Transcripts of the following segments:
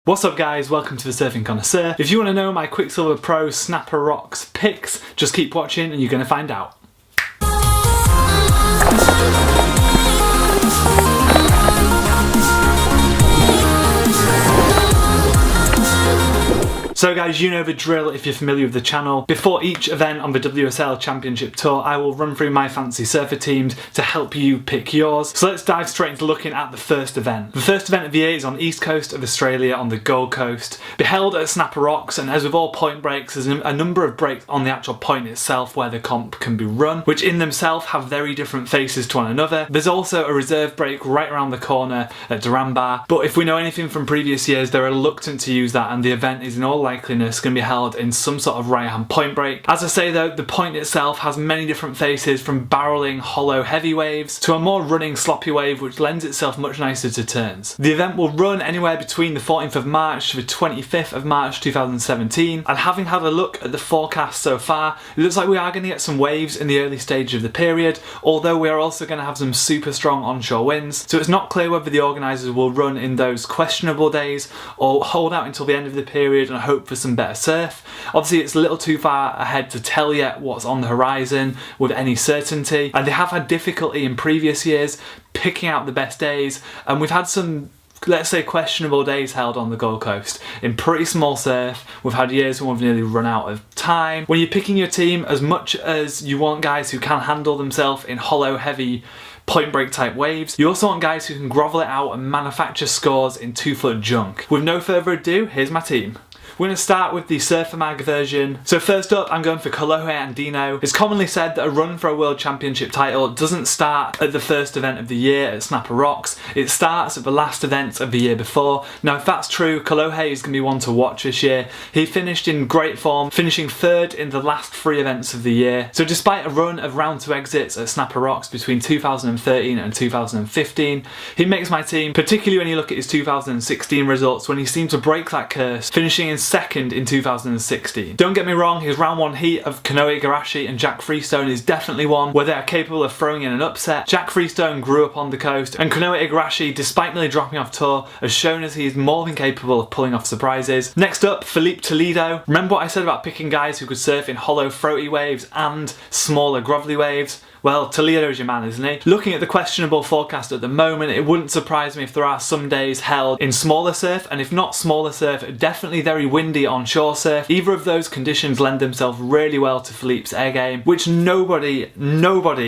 What's up guys, welcome to the Surfing Connoisseur. If you want to know my Quiksilver Pro Snapper Rocks picks, just keep watching and you're going to find out. So guys, you know the drill if you're familiar with the channel. Before each event on the WSL Championship Tour, I will run through my fancy surfer teams to help you pick yours. So let's dive straight into looking at the first event. The first event of the year is on the east coast of Australia on the Gold Coast. Be held at Snapper Rocks, and as with all point breaks, there's a number of breaks on the actual point itself where the comp can be run, which in themselves have very different faces to one another. There's also a reserve break right around the corner at Duranbar, but if we know anything from previous years, they're reluctant to use that, and the event is in all likeliness going to be held in some sort of right hand point break. As I say though, the point itself has many different faces, from barreling hollow heavy waves to a more running sloppy wave which lends itself much nicer to turns. The event will run anywhere between the 14th of March to the 25th of March 2017, and having had a look at the forecast so far, it looks like we are going to get some waves in the early stage of the period, although we are also going to have some super strong onshore winds, so it's not clear whether the organisers will run in those questionable days or hold out until the end of the period and hope for some better surf. Obviously it's a little too far ahead to tell yet what's on the horizon with any certainty, and they have had difficulty in previous years picking out the best days, and we've had some, let's say, questionable days held on the Gold Coast in pretty small surf. We've had years when we've nearly run out of time. When you're picking your team, as much as you want guys who can handle themselves in hollow heavy point break type waves, you also want guys who can grovel it out and manufacture scores in 2-foot junk. With no further ado, here's my team. We're going to start with the Surfer Mag version. So first up, I'm going for Kolohe and Dino. It's commonly said that a run for a World Championship title doesn't start at the first event of the year at Snapper Rocks, it starts at the last event of the year before. Now if that's true, Kolohe is going to be one to watch this year. He finished in great form, finishing third in the last 3 events of the year. So despite a run of round 2 exits at Snapper Rocks between 2013 and 2015, he makes my team, particularly when you look at his 2016 results when he seemed to break that curse, finishing in second in 2016. Don't get me wrong, his round 1 heat of Kanoe Igarashi and Jack Freestone is definitely one where they are capable of throwing in an upset. Jack Freestone grew up on the coast, and Kanoe Igarashi, despite nearly dropping off tour, has shown us he is more than capable of pulling off surprises. Next up, Philippe Toledo. Remember what I said about picking guys who could surf in hollow throaty waves and smaller grovelly waves? Well, Toledo's your man, isn't he? Looking at the questionable forecast at the moment, it wouldn't surprise me if there are some days held in smaller surf, and if not smaller surf, definitely very windy onshore surf. Either of those conditions lend themselves really well to Philippe's air game, which nobody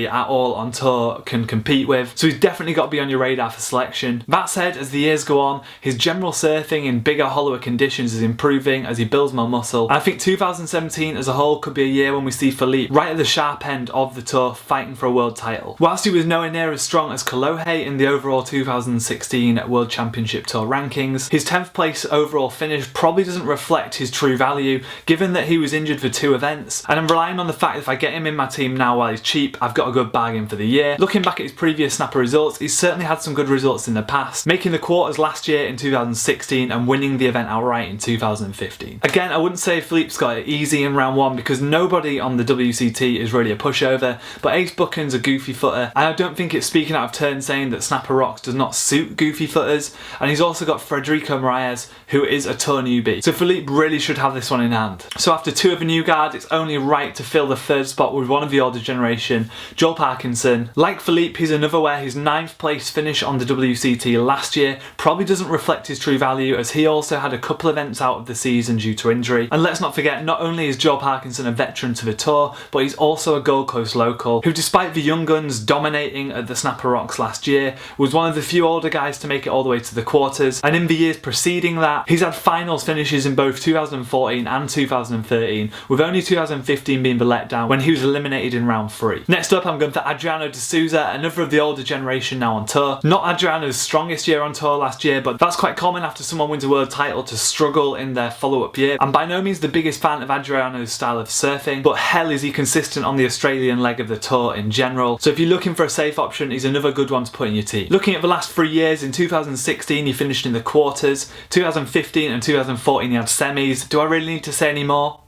at all on tour can compete with, so he's definitely got to be on your radar for selection. That said, as the years go on, his general surfing in bigger, hollower conditions is improving as he builds more muscle, and I think 2017 as a whole could be a year when we see Philippe right at the sharp end of the tour, fighting for a world title. Whilst he was nowhere near as strong as Kolohe in the overall 2016 World Championship Tour rankings, his 10th place overall finish probably doesn't reflect his true value, given that he was injured for 2 events, and I'm relying on the fact that if I get him in my team now while he's cheap, I've got a good bargain for the year. Looking back at his previous Snapper results, he's certainly had some good results in the past, making the quarters last year in 2016 and winning the event outright in 2015. Again, I wouldn't say Philippe's got it easy in round 1 because nobody on the WCT is really a pushover, but Ace Buchan's a goofy footer, and I don't think it's speaking out of turn saying that Snapper Rocks does not suit goofy footers, and he's also got Frederico Moraes, who is a tour newbie, so Philippe really should have this one in hand. So after 2 of a new guard, it's only right to fill the 3rd spot with one of the older generation, Joel Parkinson. Like Philippe, he's another where his 9th place finish on the WCT last year probably doesn't reflect his true value, as he also had a couple events out of the season due to injury. And let's not forget, not only is Joel Parkinson a veteran to the tour, but he's also a Gold Coast local, who despite the young guns dominating at the Snapper Rocks last year, was one of the few older guys to make it all the way to the quarters, and in the years preceding that, he's had finals finishes in both 2014 and 2013, with only 2015 being the letdown when he was eliminated in round 3. Next up, I'm going for Adriano de Souza, another of the older generation now on tour. Not Adriano's strongest year on tour last year, but that's quite common after someone wins a world title to struggle in their follow-up year. I'm by no means the biggest fan of Adriano's style of surfing, but hell is he consistent on the Australian leg of the tour in general. So if you're looking for a safe option, he's another good one to put in your team. Looking at the last 3 years, in 2016 he finished in the quarters, 2015 and 2014 he had semis. Do I really need to say any more?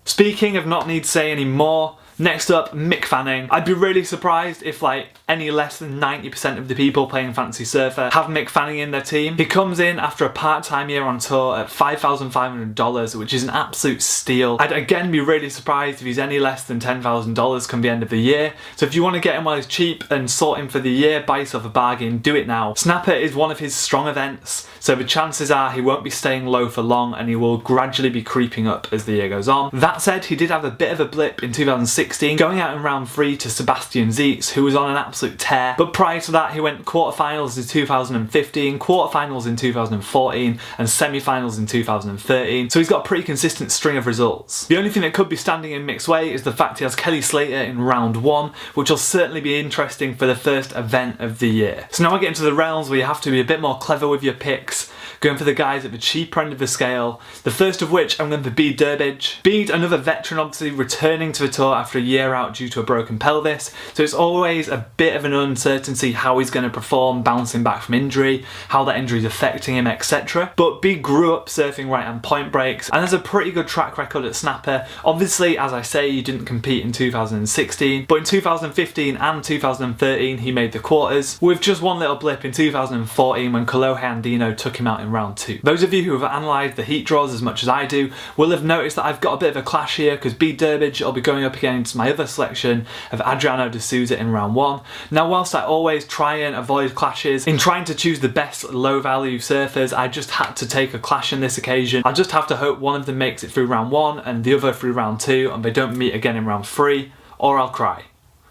Speaking of not need to say any more, Next up, Mick Fanning. I'd be really surprised if like any less than 90% of the people playing Fantasy Surfer have Mick Fanning in their team. He comes in after a part-time year on tour at $5,500, which is an absolute steal. I'd again be really surprised if he's any less than $10,000 come the end of the year. So if you want to get him while he's cheap and sort him for the year, buy yourself a bargain, do it now. Snapper is one of his strong events, so the chances are he won't be staying low for long and he will gradually be creeping up as the year goes on. That said, he did have a bit of a blip in 2016, going out in round 3 to Sebastian Zietz, who was on an absolute tear. But prior to that, he went quarterfinals in 2015, quarterfinals in 2014, and semi-finals in 2013. So he's got a pretty consistent string of results. The only thing that could be standing in Mick's way is the fact he has Kelly Slater in round 1, which will certainly be interesting for the first event of the year. So now I get into the realms where you have to be a bit more clever with your picks, going for the guys at the cheaper end of the scale. The first of which I'm going for Bede Durbidge. Bede, another veteran, obviously returning to the tour after a year out due to a broken pelvis, so it's always a bit of an uncertainty how he's going to perform bouncing back from injury, how that injury is affecting him, etc. But Bede grew up surfing right-hand point breaks and has a pretty good track record at Snapper. Obviously, as I say, he didn't compete in 2016, but in 2015 and 2013 he made the quarters, with just one little blip in 2014 when Kolohe Dino took him out in round 2. Those of you who have analysed the heat draws as much as I do will have noticed that I've got a bit of a clash here, because Bede Durbidge will be going up against my other selection of Adriano de Souza in round 1. Now, whilst I always try and avoid clashes, in trying to choose the best low value surfers, I just had to take a clash on this occasion. I just have to hope one of them makes it through round 1 and the other through round 2 and they don't meet again in round 3, or I'll cry.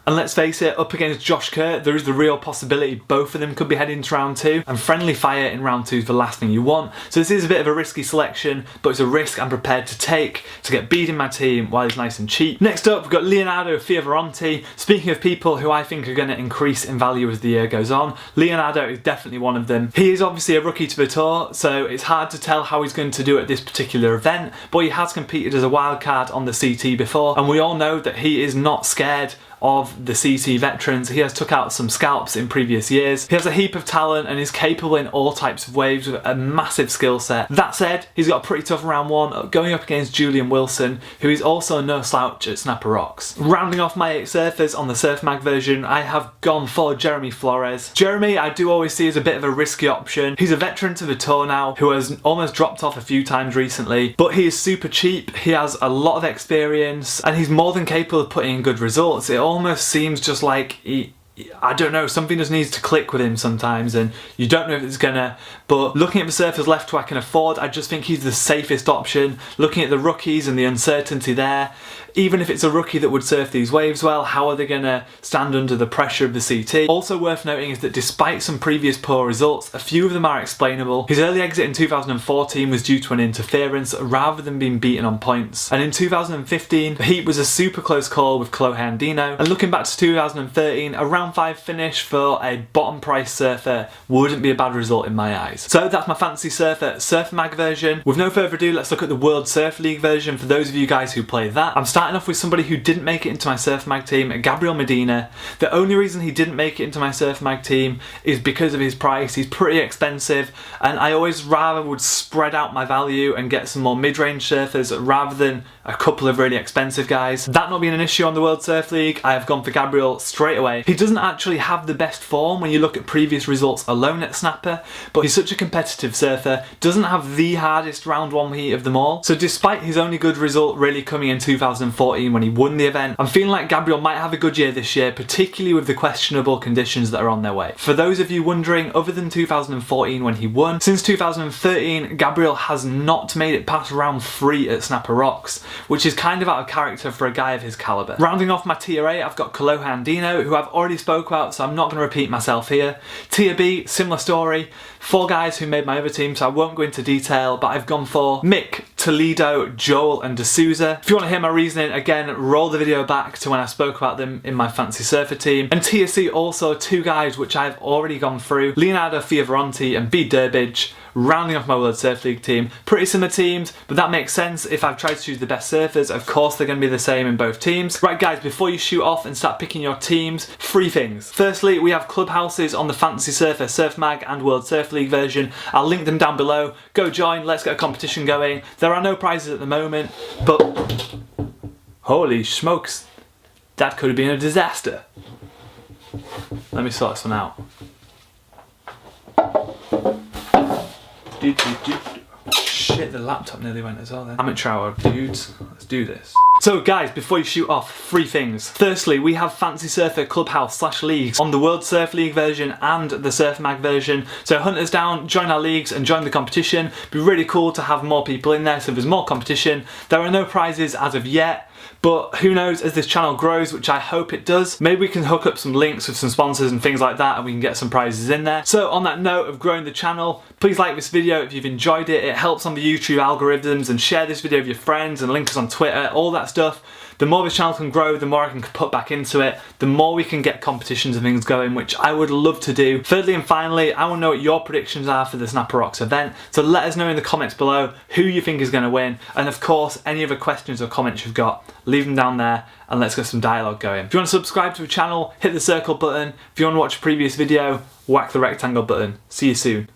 And let's face it, up against Josh Kerr, there is the real possibility both of them could be heading to round 2, and friendly fire in round 2 is the last thing you want. So this is a bit of a risky selection, but it's a risk I'm prepared to take to get Bede in my team while he's nice and cheap. Next up, we've got Leonardo Fioravanti. Speaking of people who I think are going to increase in value as the year goes on, Leonardo is definitely one of them. He is obviously a rookie to the tour, so it's hard to tell how he's going to do at this particular event, but he has competed as a wildcard on the CT before, and we all know that he is not scared of the CT veterans. He has took out some scalps in previous years. He has a heap of talent and is capable in all types of waves with a massive skill set. That said, he's got a pretty tough round 1, going up against Julian Wilson, who is also no slouch at Snapper Rocks. Rounding off my 8 surfers on the Surf Mag version, I have gone for Jeremy Flores. Jeremy I do always see as a bit of a risky option. He's a veteran to the tour now who has almost dropped off a few times recently, but he is super cheap, he has a lot of experience, and he's more than capable of putting in good results. It almost seems just like I don't know, something just needs to click with him sometimes and you don't know if it's gonna, but looking at the surfers left who I can afford, I just think he's the safest option. Looking at the rookies and the uncertainty there, even if it's a rookie that would surf these waves well, how are they gonna stand under the pressure of the CT? Also worth noting is that despite some previous poor results, a few of them are explainable. His early exit in 2014 was due to an interference rather than being beaten on points, and in 2015 the heat was a super close call with Kolohe Dino, and looking back to 2013, a round 5 finish for a bottom price surfer wouldn't be a bad result in my eyes. So that's my Fantasy Surfer Surf Mag version. With no further ado, let's look at the World Surf League version for those of you guys who play that. I'm starting off with somebody who didn't make it into my Surf Mag team, Gabrielle Medina. The only reason he didn't make it into my Surf Mag team is because of his price. He's pretty expensive and I always rather would spread out my value and get some more mid-range surfers rather than a couple of really expensive guys. That not being an issue on the World Surf League, I have gone for Gabrielle straight away. He doesn't actually have the best form when you look at previous results alone at Snapper, but he's such a competitive surfer, doesn't have the hardest round 1 heat of them all. So despite his only good result really coming in 2014 when he won the event, I'm feeling like Gabrielle might have a good year this year, particularly with the questionable conditions that are on their way. For those of you wondering, other than 2014 when he won, since 2013 Gabrielle has not made it past round 3 at Snapper Rocks, which is kind of out of character for a guy of his calibre. Rounding off my tier 8, I've got Kolohe Dino, who I've already spoke about, so I'm not going to repeat myself here. Tier B, similar story. 4 guys who made my other team, so I won't go into detail, but I've gone for Mick, Toledo, Joel and De Souza. If you want to hear my reasoning, again, roll the video back to when I spoke about them in my Fantasy Surfer team. And tier C also 2 guys which I've already gone through, Leonardo Fioravanti and Bede Durbidge, rounding off my World Surf League team. Pretty similar teams, but that makes sense. If I've tried to choose the best surfers, of course they're going to be the same in both teams. Right guys, before you shoot off and start picking your teams, 3 things. Firstly, we have clubhouses on the Fantasy Surfer Surf Mag and World Surf League version. I'll link them down below. Go join, let's get a competition going. There are no prizes at the moment, but holy smokes, that could have been a disaster. Let me sort this one out. Shit, the laptop nearly went as well then. Amateur hour, dudes. Let's do this. So guys, before you shoot off, 3 things. Firstly, we have Fancy Surfer Clubhouse / leagues on the World Surf League version and the Surf Mag version. So hunt us down, join our leagues and join the competition. It'd be really cool to have more people in there so there's more competition. There are no prizes as of yet. But who knows, as this channel grows, which I hope it does, maybe we can hook up some links with some sponsors and things like that and we can get some prizes in there. So on that note of growing the channel, please like this video if you've enjoyed it. It helps on the YouTube algorithms, and share this video with your friends and link us on Twitter, all that stuff. The more this channel can grow, the more I can put back into it, the more we can get competitions and things going, which I would love to do. Thirdly and finally, I want to know what your predictions are for the Snapper Rocks event, so let us know in the comments below who you think is going to win, and of course, any other questions or comments you've got, leave them down there and let's get some dialogue going. If you want to subscribe to the channel, hit the circle button. If you want to watch a previous video, whack the rectangle button. See you soon.